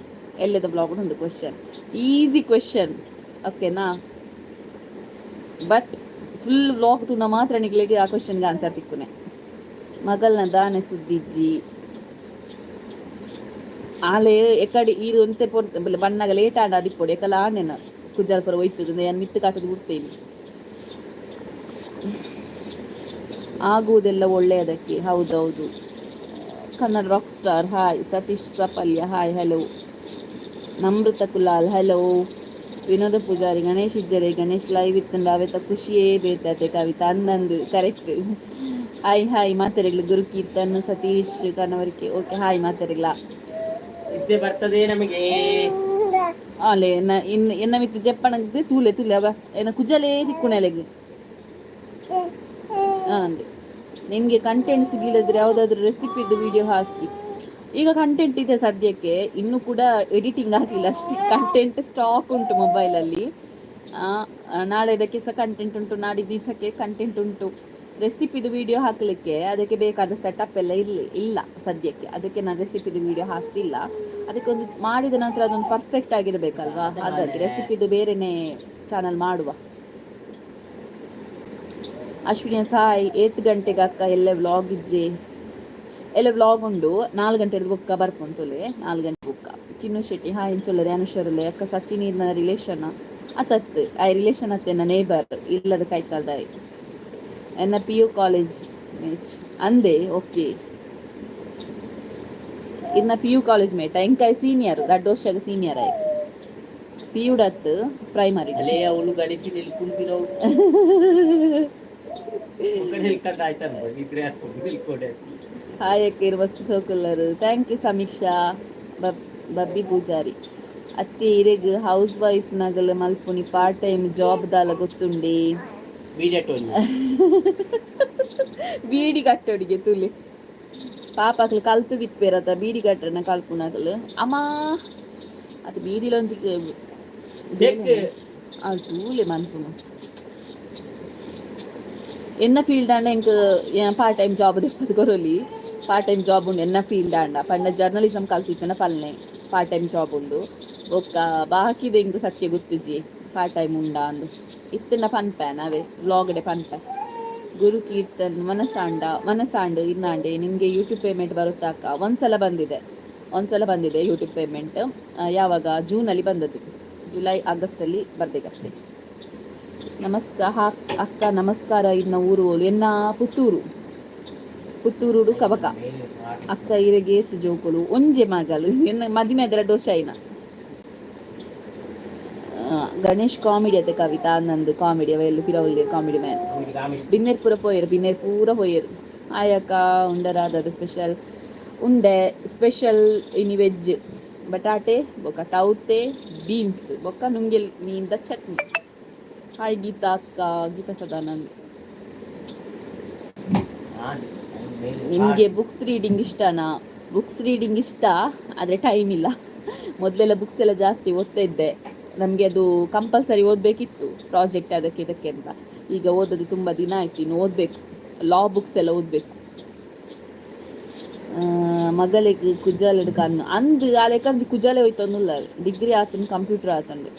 ಎಲ್ಲದ ವ್ಲಾಗ್ ಉಂಡು ಕ್ವೆಶನ್, ಈಸಿ ಕ್ವೆಶನ್. ಓಕೆನಾ? ಬಟ್ ಫುಲ್ ವ್ಲಾಗ್ ತುನ ಮಾತ್ರ ನಿಗ್ಲಿಗೆ ಆ ಕ್ವೆಶನ್ಗೆ ಆನ್ಸರ್ ತಿಕ್ಕುನೆ. ಮಗಲ್ನ ದಾನೆ ಸುದ್ದಿಜ್ಜಿ ಆಲೆ ಎಕಡೆ ಇದು ಒಂತೆ ಬಣ್ಣಗ ಲೇಟ್ ಆಡ ಅದಿಪ್ಪೊಡು ಎಕಲ ಆಣೆನ ಕುಜ್ಜಾಲ ಪರ ಒಯ್ತದ ನಾನು ಮಿತ್ತು ಕಾಟದ ಬಿಡ್ತೇನೆ. ಆಗುವುದೆಲ್ಲ ಒಳ್ಳೆಯದಕ್ಕೆ. ಹೌದೌದು. Kannada rock star hi. Satish Sapalya hi. Hello. Namrutha Kulal hello. Vinoda Poojary Ganesh ಇಜ್ಜರೆ ಗಣೇಶ್ ಲೈವ್ ಇತ್ತಂಡ ಅವೆತ ಖುಷಿಯೇ ಬೇತತೆ ಕವಿತಾ ಅಂದಂದು ಕರೆಕ್ಟ್. ಹಾಯ್ ಮಾತಾಡಿಗ್ಲ ಗುರು ಕೀರ್ತನ್ ಸತೀಶ್ ಕನ್ನವರಿಕೆ. ಓಕೆ ಹಾಯ್ ಮಾತಾಡಿಗ್ಲ ಇದ್ದೇ ಬರ್ತದೆ ನಮಗೆ ಅಲೆ ಎನ್ನ ಮಿತ್ತು ಜಪ್ಪಣದ್ದು ತೂಲೆ ಅವ ಏನ ಕುಜಲೇ ತಿಕ್ಕುಣೆಲೆಗೆ ಅಂದೆ. ನಿಮಗೆ ಕಂಟೆಂಟ್ ಸಿಗಲಿದ್ರೆ ಯಾವುದಾದ್ರೂ ರೆಸಿಪಿದು ವಿಡಿಯೋ ಹಾಕಿ. ಈಗ ಕಂಟೆಂಟ್ ಇದೆ ಸದ್ಯಕ್ಕೆ, ಇನ್ನೂ ಕೂಡ ಎಡಿಟಿಂಗ್ ಆಗಲಿಲ್ಲ ಅಷ್ಟೇ. ಕಂಟೆಂಟ್ ಸ್ಟಾಕ್ ಉಂಟು ಮೊಬೈಲಲ್ಲಿ. ನಾಳೆ ಇದಕ್ಕೆ ಸಹ ಕಂಟೆಂಟ್ ಉಂಟು, ನಾಡಿದ್ದು ದಿವಸಕ್ಕೆ ಕಂಟೆಂಟ್ ಉಂಟು. ರೆಸಿಪಿದು ವಿಡಿಯೋ ಹಾಕಲಿಕ್ಕೆ ಅದಕ್ಕೆ ಬೇಕಾದ ಸೆಟಪ್ ಎಲ್ಲ ಇಲ್ಲ ಸದ್ಯಕ್ಕೆ. ಅದಕ್ಕೆ ನಾನು ರೆಸಿಪಿದು ವಿಡಿಯೋ ಹಾಕ್ತಿಲ್ಲ. ಅದಕ್ಕೆ ಒಂದು ಮಾಡಿದ ನಂತರ ಅದೊಂದು ಪರ್ಫೆಕ್ಟ್ ಆಗಿರಬೇಕಲ್ವಾ, ಹಾಗಾಗಿ ರೆಸಿಪಿದು ಬೇರೆನೇ ಚಾನಲ್ ಮಾಡುವ. ಅಶ್ವಿನಿ ಸಾಯ್ 8 ಗಂಟೆಗೆ ಅಕ್ಕ ಎಲ್ಲ ವ್ಲಾಗ್ ಇಜ್ಜೆ ಎಲ್ಲ ವ್ಲಾಗ್ ಉಂಡು. 4 ಗಂಟೆ ಬುಕ್ಕ ಬರ್ಕೊಂತುಲೆ 4 ಗಂಟೆ ಬುಕ್ಕ. ಚಿನ್ನು ಶೆಟ್ಟಿ ಹಾಯ್ ಎಂಚೊಲ್ಲರೆ ಅನುಷರುಲೆ ಅಕ್ಕ ಸಚಿನೀರ್ನ ರಿಲೇಷನ್ ಅತ್ತತ್ತು ಆ ರಿಲೇಷನ್ ಅತ್ತೆನ ನೇಬರ್ ಇಲ್ಲದ ಕೈತಲ್ದಾಯ್ ಎನ್ನ PU ಕಾಲೇಜ್ ಮೇಟ್ ಅಂದೆ. ಓಕೆ, ಇನ್ನ PU ಕಾಲೇಜ್ ಮೇಟ್ ಎಂಕಾಯ್ ಸೀನಿಯರ್ 2 ವರ್ಷಗ ಸೀನಿಯರ್ ಆಯ್ PU ಡತ್ ಪ್ರೈಮರಿ ಹಾಯಕ್ಕೆ ಇರುವಷ್ಟು ಸೋಕುಲ್ಲರು. Thank you Sameeksha. ಬಬ್ಬಿ ಪೂಜಾರಿ ಅತ್ತೆ ಇರೆಗ್ ಹೌಸ್ ವೈಫ್ ನಗಲು ಮಲ್ಪುನಿ ಪಾರ್ಟ್ ಟೈಮ್ ಜಾಬ್ ದಾಲ ಗೊತ್ತುಂಡಿ ಬೀಡಿ ಕಟ್ಟೋಡಿಗೆ ತುಲಿ ಪಾಪಕ್ಲು ಕಲ್ತು ದಿಪ್ಪೇರತ್ತ ಬೀಡಿ ಕಟ್ಟನ ಕಲ್ಪುನಗಲು ಅಮ್ಮ ಅದು ಬೀದಿಲೊಂಜಿ ಅದು ತೂಲೆ ಮನ್ಪುನ ಎನ್ನ ಫೀಲ್ಡ್ ಆಂಡ ಎಂಕ್ ಪಾರ್ಟ್ ಟೈಮ್ ಜಾಬ್ ದೆಪ್ಪದು ಕೊರೊಲಿ. ಪಾರ್ಟ್ ಟೈಮ್ ಜಾಬ್ ಉಂಡು ಎನ್ನ ಫೀಲ್ಡ್ ಆಂಡ ಪಂಡ ಜರ್ನಲಿಸಮ್ ಕಲ್ತಿತ್ತನ ಪಲ್ನೆ ಪಾರ್ಟ್ ಟೈಮ್ ಜಾಬ್ ಉಂಡು. ಒಕ್ಕ ಬಾಕಿದ ಎಂಕ್ ಸತ್ಯ ಗೊತ್ತುಜಿ ಪಾರ್ಟ್ ಟೈಮ್ ಉಂಡ ಅಂದು ಇತ್ತನ ಪನ್ಪೆ ನಾವೇ ವ್ಲಾಗ್ಡೆ ಪನ್ಪೆ. ಗುರು ಕೀರ್ತನ್ ಮನಸಾಂಡ್ ಇನ್ನಾಂಡೆ ನಿಮಗೆ ಯೂಟ್ಯೂಬ್ ಪೇಮೆಂಟ್ ಬರುತ್ತಾಕ? ಒಂದ್ಸಲ ಬಂದಿದೆ ಯೂಟ್ಯೂಬ್ ಪೇಮೆಂಟ್. ಯಾವಾಗ? ಜೂನಲ್ಲಿ ಬಂದದ್ದು. ಜುಲೈ ಆಗಸ್ಟಲ್ಲಿ ಬರ್ಬೇಕಷ್ಟೇ. ಅಕ್ಕ ನಮಸ್ಕಾರ. ಇನ್ನ ಊರು ಎನ್ನ ಪುತ್ತೂರು ಕಬಕ ಅಕ್ಕ ಇರೆಗೆ ಜೋಕುಲು ಒಂಜೆ ಮಗಲು ಎನ್ನ ಮದಿಮೆ 2 ವರ್ಷ ಐನ. ಗಣೇಶ್ ಕಾಮಿಡಿ ಅತ್ತೆ ಕವಿತಾ ನಂದು ಕಾಮಿಡಿ ಅವೆಲ್ಲ ಪಿರವಲ್ಲಿ ಕಾಮಿಡಿ ಮ್ಯಾನ್. ಬಿನ್ನೇರ್ ಪೂರ ಹೋಯರು. ಆಯಕ್ಕ ಉಂಡರಾದದು ಸ್ಪೆಷಲ್ ಉಂಡೆ ಸ್ಪೆಷಲ್ ಇನಿ ವೆಜ್ ಬಟಾಟೆ ಬೊಕ್ಕ ತೌತೆ ಬೀನ್ಸ್ ಬೊಕ್ಕ ನುಂಗೆಲ್ ಮೀನ್ದ ಚಟ್ನಿ. ಹಾಯ್ ಗೀತಾ ಅಕ್ಕ. ಗೀತಾ ಸದಾನಂದ್. ನಿಮಗೆ ಬುಕ್ಸ್ ರೀಡಿಂಗ್ ಇಷ್ಟನಾ? ಬುಕ್ಸ್ ರೀಡಿಂಗ್ ಇಷ್ಟ, ಆದರೆ ಟೈಮ್ ಇಲ್ಲ. ಮೊದಲೆಲ್ಲ ಬುಕ್ಸ್ ಎಲ್ಲ ಜಾಸ್ತಿ ಓದ್ತಾ ಇದ್ದೆ. ನಮಗೆ ಅದು ಕಂಪಲ್ಸರಿ ಓದಬೇಕಿತ್ತು ಪ್ರಾಜೆಕ್ಟ್ ಅದಕ್ಕೆ ಇದಕ್ಕೆ ಅಂತ. ಈಗ ಓದೋದು ತುಂಬ ದಿನ ಆಯ್ತು. ಇನ್ನು ಓದಬೇಕು, ಲಾ ಬುಕ್ಸ್ ಎಲ್ಲ ಓದಬೇಕು. ಮಗಳಿಗೆ ಕುಜಾಲ ಹಿಡ್ಕಂಡು ಅಂದು ಆ ಲೆಕ್ಕ ಕುಜಾಲೆ ಹೋಯ್ತು ಅನ್ನಲ್ಲ. ಡಿಗ್ರಿ ಆತನು ಕಂಪ್ಯೂಟರ್ ಆತಂಡು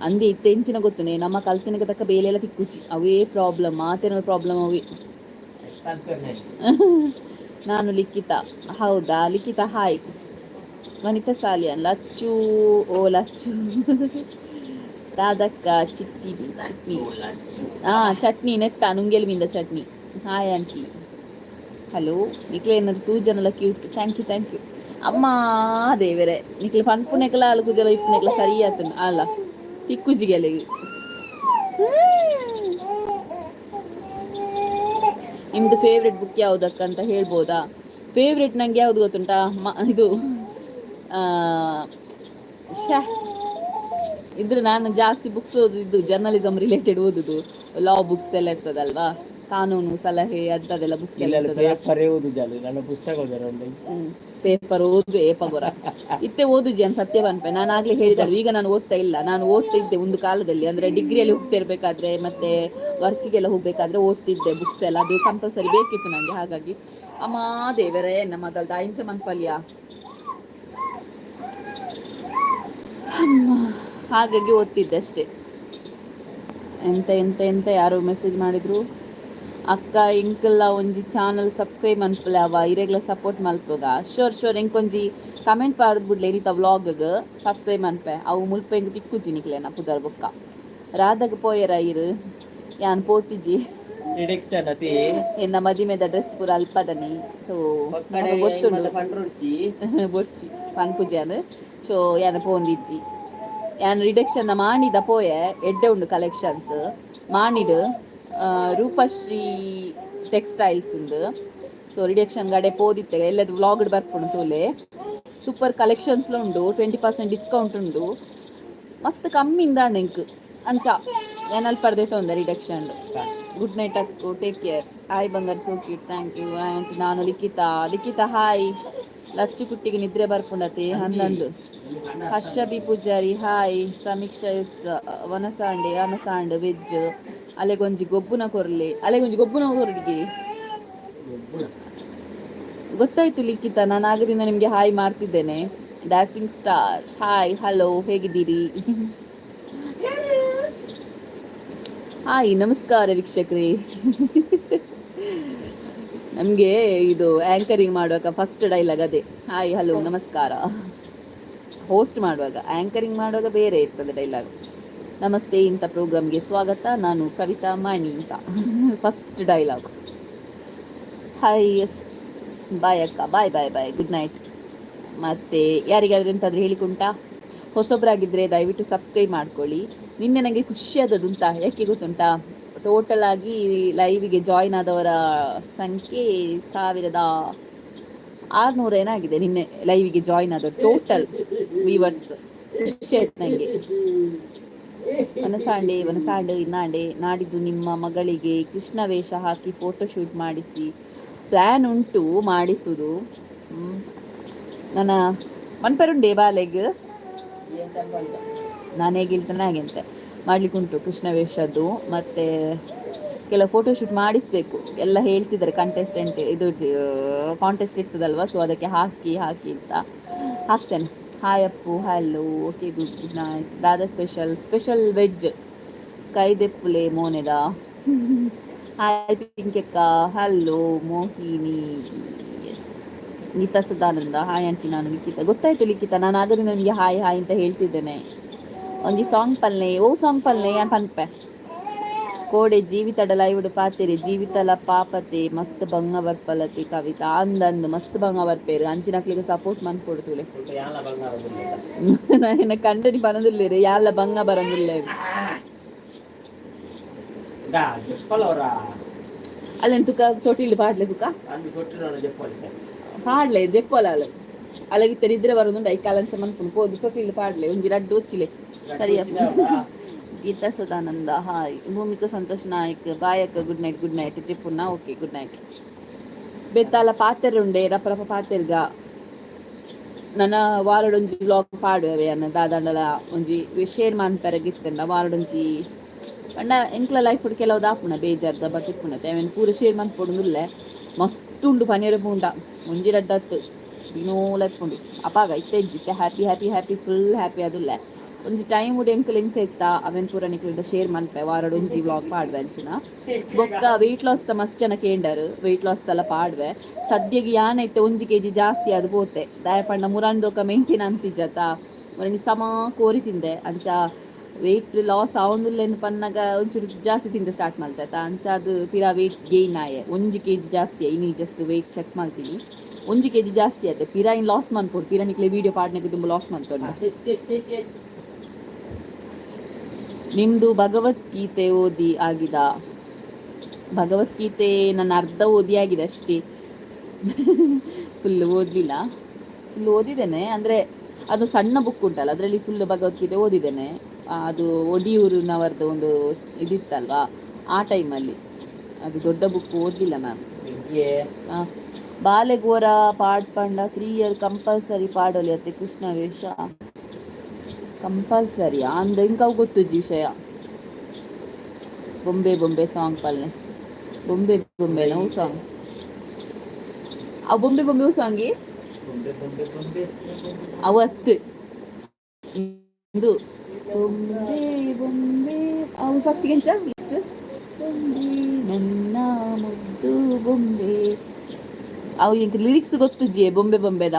ಅಂದೆ ಇತ್ತು ಹೆಂಚಿನ ಗೊತ್ತುನೆ ನಮ್ಮ ಕಲ್ತಿನಕ್ಕೆ ತಕ್ಕ ಬೇಲೆಲ್ಲ ತಿಕ್ಕುಚಿ ಅವೇ ಪ್ರಾಬ್ಲಮ್ ಮಾತೇನೋ ಪ್ರಾಬ್ಲಮ್ ಅವೇ. ನಾನು ಲಿಖಿತ. ಹೌದಾ ಲಿಖಿತ ಹಾಯ್. ವನಿತಾ ಸಾಲಿಯನ್ ಲಚ್ಚು. ಓ ಲಚ್ಚು ದಾದಕ್ಕ ಚಟ್ನಿ ಚಟ್ನಿ ನೆತ್ತ ನುಂಗೆಲ್ ಮೀಂದ ಚಟ್ನಿ. Hi aunty. ಹಲೋ ನಿಕ್ಲೆ ಏನಾದ್ರು 2 ಜನಲ ಕ್ಯೂಟ್. Thank you. ಅಮ್ಮ ದೇವರೇ ನಿಕ್ಲೆ ಪನ್ಪುನೆಕಲ ಅಲ್ಕುಜಲ ಇಪ್ಪುನೆಕಲ ಸರಿ ಆತನ ಅಲ್ಲ ಪಿಕ್ಕುಜಿಗೆಲೆಗೆ ನಿಮ್ದು ಫೇವ್ರೆಟ್ ಬುಕ್ ಯಾವುದಕ್ಕಂತ ಹೇಳ್ಬೋದಾ? ಫೇವ್ರೆಟ್ ನಂಗೆ ಯಾವ್ದು ಗೊತ್ತುಂಟಾ? ಇದು ಆ, ಶ್ಯಾ ಇದ್ರೆ ನಾನು ಜಾಸ್ತಿ ಬುಕ್ಸ್ ಓದಿದ್ದು ಜರ್ನಲಿಸಮ್ ರಿಲೇಟೆಡ್ ಓದುದು. ಲಾ ಬುಕ್ಸ್ ಎಲ್ಲ ಇರ್ತದಲ್ವಾ, ಕಾನೂನು ಸಲಹೆ ಅಂತದೆಲ್ಲ ಬುಕ್ಸ್ ಎಲ್ಲ ಇರ್ತದಲ್ಲ. ಪೇಪರ್ ಓದು ಏಪಗೊರ ಇತ್ತೆ ಓದುಜಿ ಅಂತ ಸತ್ಯ ಬನ್ಪೆ. ನಾನು ಆಗ್ಲೇ ಹೇಳಿದಳು, ಈಗ ನಾನು ಓದ್ತಾ ಇಲ್ಲ. ನಾನು ಓದ್ತಾ ಇದ್ದೆ ಒಂದು ಕಾಲದಲ್ಲಿ, ಅಂದ್ರೆ ಡಿಗ್ರಿಯಲ್ಲಿ ಹೋಗ್ತಿರ್ಬೇಕಾದ್ರೆ ಮತ್ತೆ ವರ್ಕಿಗೆಲ್ಲ ಹೋಗ್ಬೇಕಾದ್ರೆ ಓದ್ತಿದ್ದೆ ಬುಕ್ಸ್ ಎಲ್ಲ. ಅದು ಕಂಪಲ್ಸರಿ ಬೇಕಿತ್ತು ನನಗೆ. ಹಾಗಾಗಿ ಅಮ್ಮ ದೇವರೇ ನಮ್ಮದಲ್ದ ಇಂಚ ಮನ್ಪಲ್ಯ, ಹಾಗಾಗಿ ಓದ್ತಿದ್ದೆ ಅಷ್ಟೇ. ಎಂತ ಎಂತ ಎಂತ ಯಾರೋ ಮೆಸೇಜ್ ಮಾಡಿದ್ರು, ಅಕ್ಕ ಇಂಕಲ್ಲ ಒಂಜಿ ಚಾನಲ್ ಸಬ್ಸ್ಕ್ರೈಬ್ ಮನ್ಪಲೆ ಅವ ಇರೆಗ್ಲ ಸಪೋರ್ಟ್ ಮಲ್ಪಗ. ಶೋರ್ ಶೋರ್ ಎಂಕೊಂಜಿ ಕಮೆಂಟ್ ಪಾಡ್ದು ಬಿಡ್ಲೆ ಏನಿತ ವ್ಲಾಗ್ಗೆ ಸಬ್ಸ್ಕ್ರೈಬ್ ಮನ್ಪೆ. ಅವು ಮುಲ್ಪ ಹೆಂಗ್ ತಿಕ್ಕುಜಿ ನಿಕ್ಲೆನ ಪುದರ್ ಬೊಕ್ಕ ರಾಧಾಗ ಪೋಯರ ಇರು ಯಾನ್ ಪೋತಿಜಿ ಎನ್ನ ಮದಿಮೆದ ಡ್ರೆಸ್ ಪೂರ ಅಲ್ಪದನಿ. ಸೊ ನಮಗೆ ಗೊತ್ತುಂಡು ಬೊರ್ಚಿ ಪನ್ಪುಜಾನ್. ಸೊ ಯಾನ ಪೋಂದಿಜ್ಜಿ ಯಾನ್ ರಿಡಕ್ಷನ್ ಮಾಡಿದ ಪೋಯೆ ಎಡ್ಡೆ ಉಂಡು ಕಲೆಕ್ಷನ್ಸ್ ಮಾಡಿಡ್ ರೂಪಶ್ರೀ ಟೆಕ್ಸ್ಟೈಲ್ಸ್ ಉಂಡು. ಸೊ ರಿಡಕ್ಷನ್ ಗಡೆ ಪೋದಿತ್ತೆ ಎಲ್ಲದು ವ್ಲಾಗ್ಡ್ ಬರ್ಪುಂಡು ತೋಲೆ. ಸೂಪರ್ ಕಲೆಕ್ಷನ್ಸ್ಲ ಉಂಡು, 20% ಡಿಸ್ಕೌಂಟ್ ಉಂಡು, ಮಸ್ತ್ ಕಮ್ಮಿಂದ ಎಂಕ್ ಅಂಚ ಏನಲ್ ಪರ್ದೆ ತೊಂದೆ ರಿಡಕ್ಷನ್. ಗುಡ್ ನೈಟ್ ಅಕ್ಕು, ಟೇಕ್ ಕೇರ್. ಹಾಯ್ ಬಂಗಾರ್, so cute, thank you. And ನಾನು ಲಿಖಿತಾ ಹಾಯ್. ಲಚ್ಚು ಕುಟ್ಟಿಗೆ ನಿದ್ರೆ ಬರ್ಪುಂಡತಿ ಹನ್ನೊಂದು. Harsha B Poojary hi. Sameeksha yes ಅನಸಾಂಡೆ ವೆಜ್. ಅಲೆಗೊಂಜಿ ಗೊಬ್ಬುನ ಕೊರಡಿಗೆ ಗೊತ್ತಾಯ್ತು ಲಿಖಿತ. ನಾನು ಆಗದಿಂದ ನಿಮಗೆ ಹಾಯ್ ಮಾಡ್ತಿದ್ದೇನೆ. ಡ್ಯಾನ್ಸಿಂಗ್ ಸ್ಟಾರ್ ಹಾಯ್, ಹಲೋ, ಹೇಗಿದ್ದೀರಿ? ಹಾಯ್, ನಮಸ್ಕಾರ ವೀಕ್ಷಕರೇ. ನಮಗೆ ಇದು ಆ್ಯಂಕರಿಂಗ್ ಮಾಡುವಾಗ ಫಸ್ಟ್ ಡೈಲಾಗ್ ಅದೇ, ಹಾಯ್ ಹಲೋ ನಮಸ್ಕಾರ. ಹೋಸ್ಟ್ ಮಾಡುವಾಗ, ಆ್ಯಂಕರಿಂಗ್ ಮಾಡುವಾಗ ಬೇರೆ ಇರ್ತದೆ ಡೈಲಾಗ್. ನಮಸ್ತೆ, ಇಂಥ ಪ್ರೋಗ್ರಾಮ್ಗೆ ಸ್ವಾಗತ, ನಾನು ಕವಿತಾ ಮಾಣಿ ಅಂತ ಫಸ್ಟ್ ಡೈಲಾಗ್. ಹಾಯ್, ಎಸ್ ಬಾಯ್ ಅಕ್ಕ, ಬಾಯ್ ಬಾಯ್ ಬಾಯ್, ಗುಡ್ ನೈಟ್. ಮತ್ತು ಯಾರಿಗಾದ್ರೂ ಎಂತಾದರೂ ಹೇಳಿಕೊಂಟಾ? ಹೊಸೊಬ್ಬರಾಗಿದ್ದರೆ ದಯವಿಟ್ಟು ಸಬ್ಸ್ಕ್ರೈಬ್ ಮಾಡ್ಕೊಳ್ಳಿ. ನಿನ್ನೆ ನನಗೆ ಖುಷಿ ಆದದುಂಟ, ಯಾಕೆ ಗೊತ್ತುಂಟಾ? ಟೋಟಲ್ ಆಗಿ ಲೈವಿಗೆ ಜಾಯ್ನ್ ಆದವರ ಸಂಖ್ಯೆ 1600 ಏನಾಗಿದೆ ನಿನ್ನೆ ಲೈವಿಗೆ ಜಾಯ್ನ್ ಆದವರು ಟೋಟಲ್ ವ್ಯೂವರ್ಸ್. ಖುಷಿ ಆಯ್ತು ನನಗೆ. ವನಸಾಂಡೆ ಇನ್ನಾಂಡೆ ನಾಡಿದ್ದು ನಿಮ್ಮ ಮಗಳಿಗೆ ಕೃಷ್ಣ ವೇಷ ಹಾಕಿ ಫೋಟೋಶೂಟ್ ಮಾಡಿಸಿ ಪ್ಲ್ಯಾನ್ ಉಂಟು ಮಾಡಿಸುವುದು. ನನ್ನ ಮನ್ಪರುಂಡೆ ಬಾಲೆಗ್ ನಾನು ಹೇಗೆ ಹೇಳ್ತೇನೆ ಹಾಗೆಂತೆ ಮಾಡಲಿಕ್ಕುಂಟು ಕೃಷ್ಣ ವೇಷದ್ದು. ಮತ್ತು ಕೆಲವು ಫೋಟೋಶೂಟ್ ಮಾಡಿಸಬೇಕು ಎಲ್ಲ ಹೇಳ್ತಿದ್ದಾರೆ. ಕಾಂಟೆಸ್ಟ್ ಇರ್ತದಲ್ವ, ಸೊ ಅದಕ್ಕೆ ಹಾಕಿ ಅಂತ ಹಾಕ್ತೇನೆ. Hi Appu, hello, okay, good night. ದಾದಾ ಸ್ಪೆಷಲ್ ವೆಜ್ ಕೈದೆಪ್ಪುಲೆ ಮೋನೆದ. ಹಾಯ್ ಪಿಂಕೆಕ್ಕ, hello Mohini, yes. Geetha Sadananda hi aunty, ನಾನು ಲಿಖಿತ. ಗೊತ್ತಾಯ್ತು ಲಿಖಿತ, ನಾನು ಆದರೂ ನನಗೆ ಹಾಯ್ ಅಂತ ಹೇಳ್ತಿದ್ದೇನೆ. ಒಂಜಿ ಸಾಂಗ್ ಪಲ್ಲೆ ಯಾನ್ ಪನ್ಪೆ ಕೋಡೆ ಜೀವಿತಡ ಲೈವ್ಡ್ ಪಾತೆರೆ ಜೀವಿತಲ ಪಾಪತೆ ಮಸ್ತ್ ಬಂಗ ಬರ್ಪಲತೆ ಕವಿತಾ ಅಂದಂದು ಮಸ್ತ್ ಬಂಗ ಬರ್ಪೇರು. ಅಂಚಿನಕ್ಲಿಗೆ ಸಪೋರ್ಟ್ ಮನ್ಕೊಡ್ತುಲೆ. ನಾನು ಕಂಡನಿ ಬರಂದಿಲ್ಲೇರೆ ಯಾಲ ಬಂಗ ಬರಂದಿಲ್ಲ. ಅಲ್ಲೆನ್ ತುಕ ತೊಟ್ಟಿಲ್ ಪಾಡ್ಲೆ ತುಕ ಪಾಡ್ಲೆ ಜೆಪ್ಪೋಲ ಅಲಗಿತ್ತ ನಿದ್ರೆ ಬರೋದುಂಡು ಐಕಾಲಂಚ ಮನ್ಪುಂಡು ಪೋದು ತೊಟ್ಟಿಲ್ ಪಾಡ್ಲೆ ಒಂಜಿ ರಡ್ಡು ಒಚ್ಚಿಲೆ ಸರಿಯಾ. ಗೀತಾ ಸದಾನಂದ ಹಾಯ್. ಭೂಮಿಕಾ ಸಂತೋಷ್ ನಾಯ್ಕ್ ಬಾಯ್ ಅಕ್ಕ, ಗುಡ್ ನೈಟ್ ಜೆಪ್ಪುನ. Okay, good night. ಬೆತ್ತಾಲ ಪಾತೆರುಂಡೆ ರಪ್ಪ ಪಾತೆರ್ಗ ನನ್ನ ವಾರಡೊಂಜಿ ವ್ಲಾಗ್ ಪಾಡುವೆ ಅನ್ನ ದಾದಂಡಲ ಒಂಜಿ ಶೇರ್ ಮನ್ಪೆರಗಿತ್ತಂಡ ವಾರಡೊಂಜಿ ಪಂಡ ಎಂಕ್ಲ ಲೈಫ್ ಕೆಲವು ದಾಪುನ ಬೇಜಾರ್ದ ಬತ್ತಿಪ್ಪುನತೆ ಅವೇನು ಪೂರ ಶೇರ್ ಮನ್ಪೊಡುಂದುಲ್ಲೆ. ಮಸ್ತ್ ಉಂಡು ಪನಿಯರ ಪೂಂಡ ಒಂಜಿ ರಡ್ಡತ್ತು ಬಿನೋಲಪ್ಪುಂಡು ಅಪಾಗ ಇತ್ತೆ ಹ್ಯಾಪಿ ಫುಲ್ ಹ್ಯಾಪಿ ಅದುಲ್ಲೆ. ಒಂಜಿ ಟೈಮ್ ಉಡು ಎಂಕಲ್ ಎಂಚ ಇತ್ತ ಅವೆನ್ ಪೂರ ನಿಕ್ಲಿಂದ ಶೇರ್ ಮನ್ಪೆ ವಾರಡ್ ಒಂಜಿ ವ್ಲಾಗ್ ಪಾಡ್ವೆ ಅಂಚಿನ. ಬೊಕ್ಕ ವೆಯ್ಟ್ ಲಾಸ್ ದ ಮಸ್ತ್ ಜನ ಕೇಂಡರು, ವೆಯ್ಟ್ ಲಾಸ್ ತಲ ಪಾಡ್ವೆ. ಸದ್ಯಗೆ ಯಾನೈತೆ 1 kg ಜಾಸ್ತಿ ಅದು ಪೋತೆ ದಯಪಂಡ ಮುರಂದೋಕ ಮೇಂಟೈನ್ ಅಂತಿಜ್ಜತ ಮುರಂಡಿ ಸಮ ಕೋರಿ ತಿಂದೆ ಅಂಚ ವೆಯ್ಟ್ ಲಾಸ್ ಆವೊಂದುಲ್ಲೆನ್ ಪನ್ನಗ ಒಂಚೂರು ಜಾಸ್ತಿ ತಿಂದು ಸ್ಟಾರ್ಟ್ ಮಾಡ್ತಾಯ್ತ ಅಂಚ ಅದು ಪಿರ ವೆಯ್ಟ್ ಗೇನ್ ಆಯೆ 1 kg ಜಾಸ್ತಿ ಆಯ್. ಇನ್ನು ಜಸ್ಟ್ ವೆಯ್ಟ್ ಚೆಕ್ ಮಾಡ್ತೀನಿ 1 kg ಜಾಸ್ತಿ ಆಯ್ತು. ಪಿರ ಇನ್ ಲಾಸ್ ಮನ್ಪೊಡು ಪಿರ ನಿಕ್ಲೆ ವೀಡಿಯೋ ಪಾಡ್ನಕ್ಕೆ ತುಂಬ ಲಾಸ್ ಮನ್ಕೊಂಡು. ನಿಮ್ದು ಭಗವದ್ಗೀತೆ ಓದಿ ಆಗಿದ? ಭಗವದ್ಗೀತೆ ನಾನು ಅರ್ಧ ಓದಿ ಆಗಿದೆ ಅಷ್ಟೇ. ಫುಲ್ ಓದಲಿಲ್ಲ. ಫುಲ್ ಓದಿದ್ದೇನೆ ಅಂದರೆ ಅದು ಸಣ್ಣ ಬುಕ್ ಉಂಟಲ್ಲ ಅದರಲ್ಲಿ ಫುಲ್ ಭಗವದ್ಗೀತೆ ಓದಿದ್ದೇನೆ. ಅದು ಒಡಿಯೂರಿನವರದ್ದು ಒಂದು ಇದಿತ್ತಲ್ವಾ ಆ ಟೈಮಲ್ಲಿ. ಅದು ದೊಡ್ಡ ಬುಕ್ ಓದಲಿಲ್ಲ ಮ್ಯಾಮ್. ಬಾಲೆಗೋರ ಪಾಡ್ ಪಂಡ 3 ಇಯರ್ ಕಂಪಲ್ಸರಿ ಪಾಡೋಲಿ ಅತ್ತೆ ಕೃಷ್ಣ ವೇಷ ಕಂಪಲ್ಸರಿ ಅಂದ ಇಂಕವು ಗೊತ್ತುಜಿ ವಿಷಯ. ಬೊಂಬೆ ಬೊಂಬೆ ಸಾಂಗ್ ಪಲ್ಲೆ ಬೊಂಬೆ ಬೊಂಬೆ ನವು ಸಾಂಗ್ ಆ ಬೊಂಬೆ ಬೊಂಬೆ ಸಾಂಗಿ ಅವತ್ತು ಇದು ಬೊಂಬೆ ಬೊಂಬೆ ಅವು ಫಸ್ಟ್ಗೆ ಎಂಚ ಬೊಂಬೆ ನನ್ನ ಮುದ್ದು ಬೊಂಬೆ ಅವು ಲಿರಿಕ್ಸ್ ಗೊತ್ತು ಜಿ ಬೊಂಬೆ ಬೊಂಬೆದ